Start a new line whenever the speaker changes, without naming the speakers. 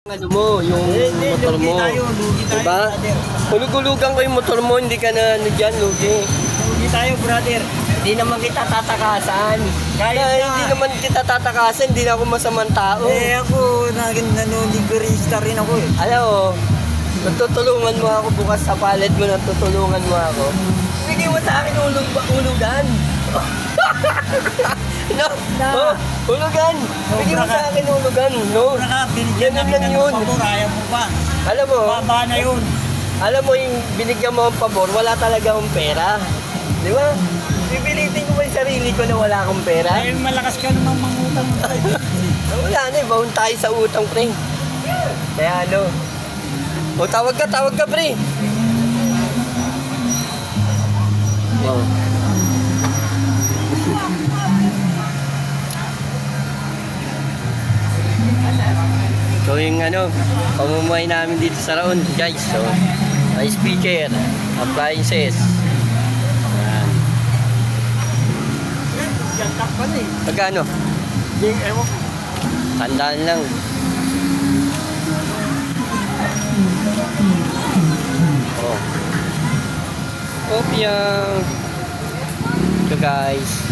Ano mo, yung motor mo.
Lugi tayo,
Diba?
brother.
Hulug-hulugan ko yung motor mo, hindi ka na ano dyan, lugi.
Lugi tayo, brother.
Hindi naman kita tatakasan.
Kahit
Na,
na.
hindi naman kita tatakasan, hindi na ako masamang tao.
Ako, nanonigurista rin ako eh.
Alam mo, natutulungan mo ako bukas sa palad mo, natutulungan mo ako. Bigay mo sa akin hulugan. No, oh, hulugan. Bigay mo sa akin hulugan. No,
Sobra ka, binigyan
ganun
namin
lang
ng
yun.
pabor, ayaw mo pa.
Alam mo,
Baba na yun.
alam mo yung binigyan mo ang pabor, wala talaga akong pera. Di ba? Pipilitin ko ba yung sarili ko na wala akong pera?
Dahil malakas ka namang mangutang.
Wala na, baon tayo sa utang, pre. Kaya ano, o tawag ka, pre. Oh. So yung ano, pamumuhay namin dito sa Raon, guys. So, may speaker, appliances. Ayan.
Gantak pa eh.
Pagkano?
Ewan ko.
Tandaan lang. Oh. Opya. So guys.